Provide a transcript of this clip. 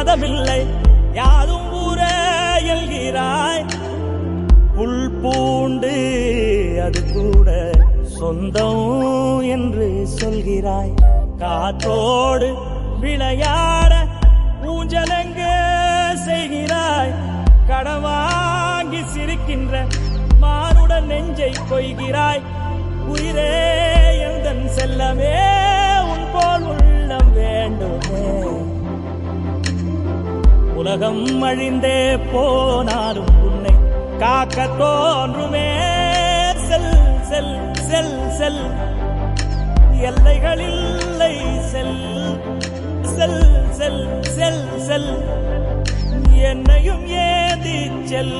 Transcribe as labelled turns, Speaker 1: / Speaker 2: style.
Speaker 1: மதமில்லை யாரும் ஊரே எல்கிறாய். புல் பூண்டு அது கூட சொந்தம் என்று சொல்கிறாய். காற்றோடு விளையாட ஊஞ்சலங்க செய்கிறாய். கடவாங்கி சிரிக்கின்ற மானுடன் நெஞ்சை கொய்கிறாய். உயிரே எந்தன் செல்லமே உன் போல் உள்ளம் வேண்டுமே. உலகம் அழிந்தே போனாலும் உன்னை காக்க தோன்றுமே. செல் செல் செல் செல் எல்லைகளில்லை. செல் செல் செல் செல் செல் என்னையும் ஏந்தி செல்.